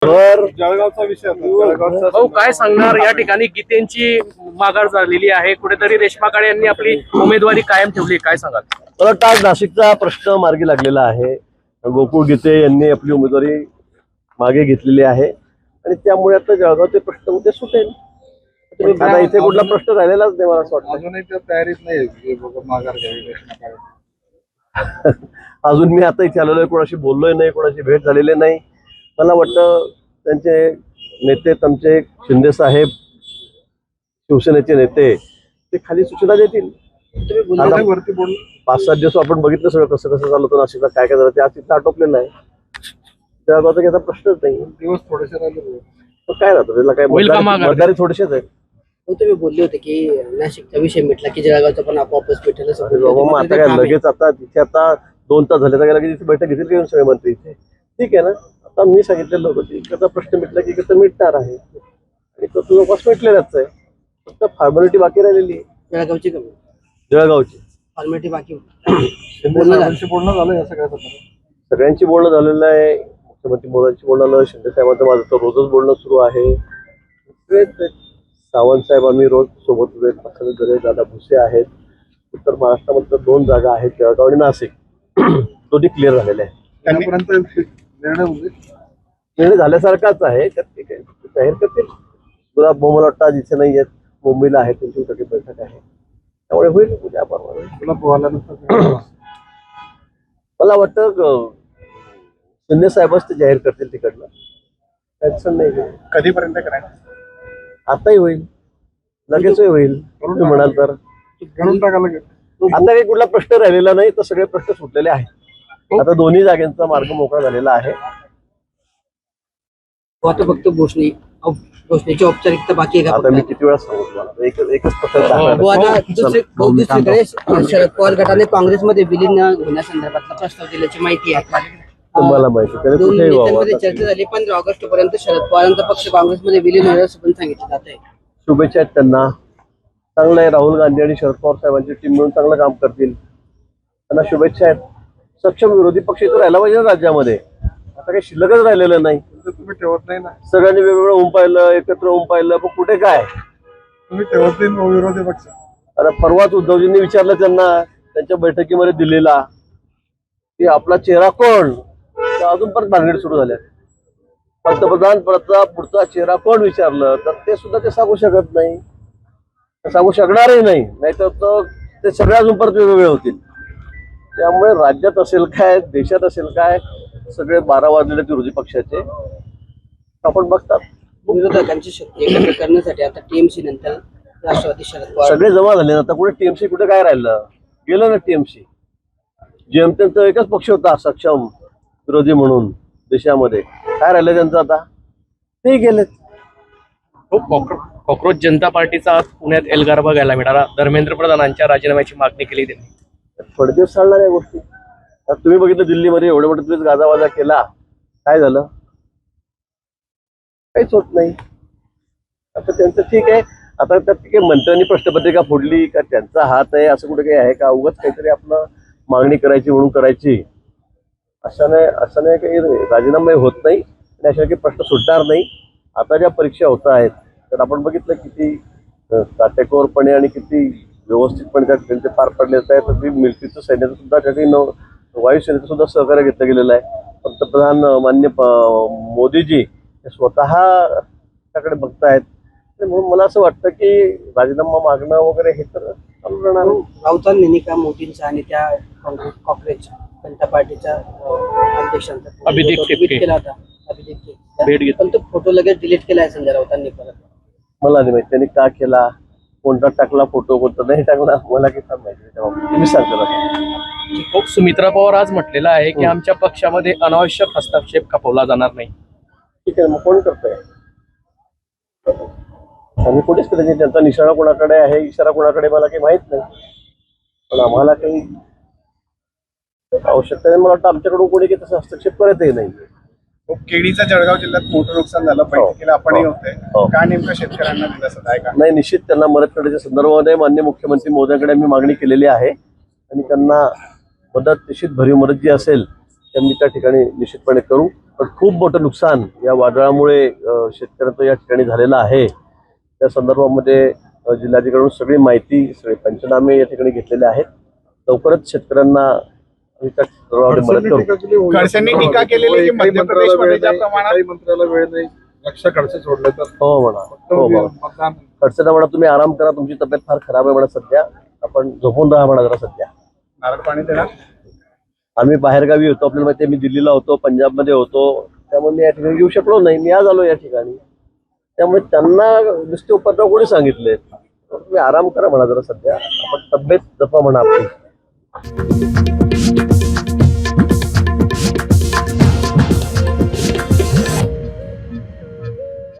जळगावचा विषय भाऊ काय सांगणार या ठिकाणी गीतेंची माघार झालेली आहे, कुठेतरी रेश्मा काळे यांनी आपली उमेदवारी कायम ठेवली, काय सांगाल? मला वाटतं आज नाशिकचा प्रश्न मार्गी लागलेला आहे. गोकुळ गीते यांनी आपली उमेदवारी मागे घेतलेली आहे आणि त्यामुळे आता जळगावचे प्रश्न उद्या सुटेल. आता इथे कुठला प्रश्न राहिलेलाच नाही मला असं वाटतं. अजूनही त्या तयारीत नाही माघार घ्यावी. अजून मी आता इथे आलेलो आहे, कोणाशी बोललोय नाही, कोणाशी भेट झालेली नाही. मला वाटतं त्यांचे नेते आमचे शिंदे साहेब शिवसेनेचे नेते ते खाली सूचना देतील. वरती बोल 5-7 दिवस आपण बघितलं सगळं कसं कसं चालू होतं नाशिकला, काय काय झालं ते आज तिथं आटोपलेलं आहे. जळगावचा घ्यायचा प्रश्नच नाही. दिवस थोडेसे राहिले काय राहतं त्याला, काय मतदारी थोडेसेच आहे. तुम्ही बोलले होते की नाशिकचा विषय मिटला की जळगावचा पण आपोआपच मिटेल. मग आता काय लगेच आता तिथे आता 2 तास झाले तर लगेच बैठक घेतील का सगळे मंत्री इथे? ठीक आहे ना. आता मी सांगितलेलं होतं की इकडचा प्रश्न मिटला की इकडचा मिटणार आहे आणि तो जवळपास मिटलेलाच आहे. फक्त फॉर्मॅलिटी बाकी राहिलेली आहे जळगावची कमी जळगावची फॉर्मॅलिटी बाकी बोलणं झालं या सगळ्या सगळ्यांची बोलणं झालेलं आहे. मुख्यमंत्री मोदींची बोलणं झालं, शिंदे साहेबांचं माझं तर रोजच बोलणं सुरू आहे. सावंत साहेब आम्ही रोज सोबत पक्षाचे दादा भुसे आहेत. उत्तर महाराष्ट्रामध्ये 2 जागा आहेत, जळगाव आणि नाशिक. दोन्ही क्लिअर झालेले आहे. त्यांपर्यंत निर्णय झाल्यासारखाच आहे. ठीक आहे, जाहीर करतील. गुलाब मला वाटतं आज इथे नाही आहेत, मुंबईला आहे, त्यांची सगळी बैठक आहे, त्यामुळे होईल उद्या परवा. तुला पोहायला मला वाटतं शिंदे साहेबच ते जाहीर करतील तिकडनं. टेन्शन नाही. कधीपर्यंत करायचं? आताही होईल, लगेचही होईल. तुम्ही म्हणाल तर घडून टाकायला आता काही कुठला प्रश्न राहिलेला नाही, तर सगळे प्रश्न सुटलेले आहेत. आता दोन्ही जागांचा मार्ग मोकळा झालेला आहे. आता फक्त घोषणेची औपचारिकता बाकी आहे आता का? मी किती वेळा सांगू तुम्हाला, एकच प्रश्न दुसरीकडे शरद पवार गटाने काँग्रेसमध्ये विलीन होण्यासंदर्भातला प्रस्ताव दिल्याची माहिती आहे. तुम्हाला माहिती आहे. दोन कुठेही व्हावं नेत्यांमध्ये आता. चर्चा झाली. 15 ऑगस्ट पर्यंत शरद पवारांचा पक्ष काँग्रेसमध्ये विलीन होणार असं पण सांगितलं जात आहे. शुभेच्छा आहेत त्यांना. चांगलं आहे. राहुल गांधी आणि शरद पवार साहेबांची टीम मिळून चांगलं काम करतील, त्यांना शुभेच्छा आहेत. सक्षम विरोधी पक्ष इथं राहायला पाहिजे ना राज्यामध्ये. आता काही शिल्लकच राहिलेलं नाही. तुम्ही ठेवत नाही ना. सगळ्यांनी वेगवेगळं होऊन पाहिलं, एकत्र होऊन पाहिलं, पण कुठे काय तुम्ही ठेवत नाही विरोधी पक्ष. आता परवाच उद्धवजींनी विचारलं त्यांना त्यांच्या बैठकीमध्ये दिलेला की आपला चेहरा कोण, तर अजून पण भानगडी सुरू झाल्या. पंतप्रधान पदाचा पुढचा चेहरा कोण विचारलं तर ते सुद्धा ते सांगू शकत नाही, सांगू शकणारही नाही. नाहीतर ते सगळे अजून परत वेगवेगळे होतील. त्यामुळे राज्यात असेल काय, देशात असेल काय, सगळे 12 वाजलेले विरोधी पक्षाचे आपण बघतात. विरोधकांची शक्ती एकत्र करण्यासाठी आता टीएमसी नंतर राष्ट्रवादी शरद पवार सगळे जमा झाले. आता कुठे टीएमसी कुठे काय राहिलं, गेलं ना टीएमसी. जेमतेमचा एकच पक्ष होता सक्षम विरोधी म्हणून देशामध्ये, काय राहिलं त्यांचं आता, ते गेलेत. कॉक्रोच जनता पार्टीचा आज पुण्यात एल्गार बघायला मिळाला. धर्मेंद्र प्रधानांच्या राजीनाम्याची मागणी केली त्यांनी. थोडे दिवस चालणार या गोष्टी. आता तुम्ही बघितलं दिल्लीमध्ये एवढे मोठे दिवस गाजावाजा केला, काय झालं, काहीच होत नाही. आता त्यांचं ठीक आहे. आता त्यात काही मंत्र्यांनी प्रश्नपत्रिका फोडली का त्यांचा हात आहे असं कुठे काही आहे का? उगाच काहीतरी आपलं मागणी करायची म्हणून करायची, असं नाही काही राजीनामा होत नाही आणि अशा काही प्रश्न सुटणार नाही. आता ज्या परीक्षा होत आहेत तर आपण बघितलं किती काटेकोरपणे आणि किती व्यवस्थितपणे त्या त्यांचे पार पडलेले आहेत. अगदी मिलिटरीचं सैन्याचं सुद्धा त्या काही वायुसेनेचं सुद्धा सहकार्य घेतलं गेलेलं आहे. पंतप्रधान माननीय मोदीजी हे स्वतः त्याकडे बघतायत. म्हणून मला असं वाटतं की राजीनामा मागणं वगैरे हे तर चालू राहणार. राऊतांनी नेमका मोदींचा आणि त्या काँग्रेस जनता पार्टीच्या अध्यक्षांचा अभिजित केला होता. भेट घेतली. पण तो फोटो लगेच डिलीट केलाय संजय राऊतांनी परत. मला नाही माहिती त्यांनी का केला, कोणता टाकला फोटो, कोणता नाही टाकला, मला काही सांग माहिती. तुम्ही सांगता. सुमित्रा पवार आज म्हटलेलं आहे की आमच्या पक्षामध्ये अनावश्यक हस्तक्षेप खपवला जाणार नाही. ठीक आहे, मग कोण करतोय? आम्ही कुठेच केलं नाही. त्यांचा निशाणा कोणाकडे आहे, इशारा कोणाकडे, मला काही माहित नाही. पण आम्हाला काही आवश्यकता नाही. मला वाटतं आमच्याकडून कोणी काही तसं हस्तक्षेप करतही नाही. केळीचा जळगाव जिल्ह्यात मोठं नुकसान झालं, बैठकीला आपणही होते. का नेमकं शेतकऱ्यांना दिलासा आहे का? नाही, निश्चित त्यांना मदत करण्याच्या संदर्भामध्ये माननीय मुख्यमंत्री महोदयांकडे आम्ही मागणी केलेली आहे आणि त्यांना मदत, निश्चित भरीव मदत जी असेल त्या मी त्या ठिकाणी निश्चितपणे करू. पण खूप मोठं नुकसान या वादळामुळे शेतकऱ्यांचं या ठिकाणी झालेलं आहे. त्या संदर्भामध्ये जिल्हाधिकाऱ्यांकडून सगळी माहिती, सगळे पंचनामे या ठिकाणी घेतलेले आहेत. लवकरच शेतकऱ्यांना मदत करू. खडसेंनी टीका केलेली की मध्य प्रदेशमध्ये ज्या प्रमाणात मंत्र्याला वेळ नाही, लक्ष खडसे सोडले तर हो म्हणा, हो म्हणा. मतदान खडसेंना म्हणा तुम्ही आराम करा, तुमची तब्येत फार खराब आहे म्हणा सध्या, आपण झोपून राहा म्हणा जरा सध्या. नारळ पाणी देणार. आम्ही बाहेरगावी होतो, आपल्याला माहिती आहे, मी दिल्लीला होतो, पंजाबमध्ये होतो, त्यामुळे मी या ठिकाणी येऊ शकलो नाही. मी आज आलो या ठिकाणी, त्यामुळे त्यांना नुसते उपद्रव कोणी सांगितले, तुम्ही आराम करा म्हणा जरा सध्या, आपण तब्येत जपा म्हणा आपली.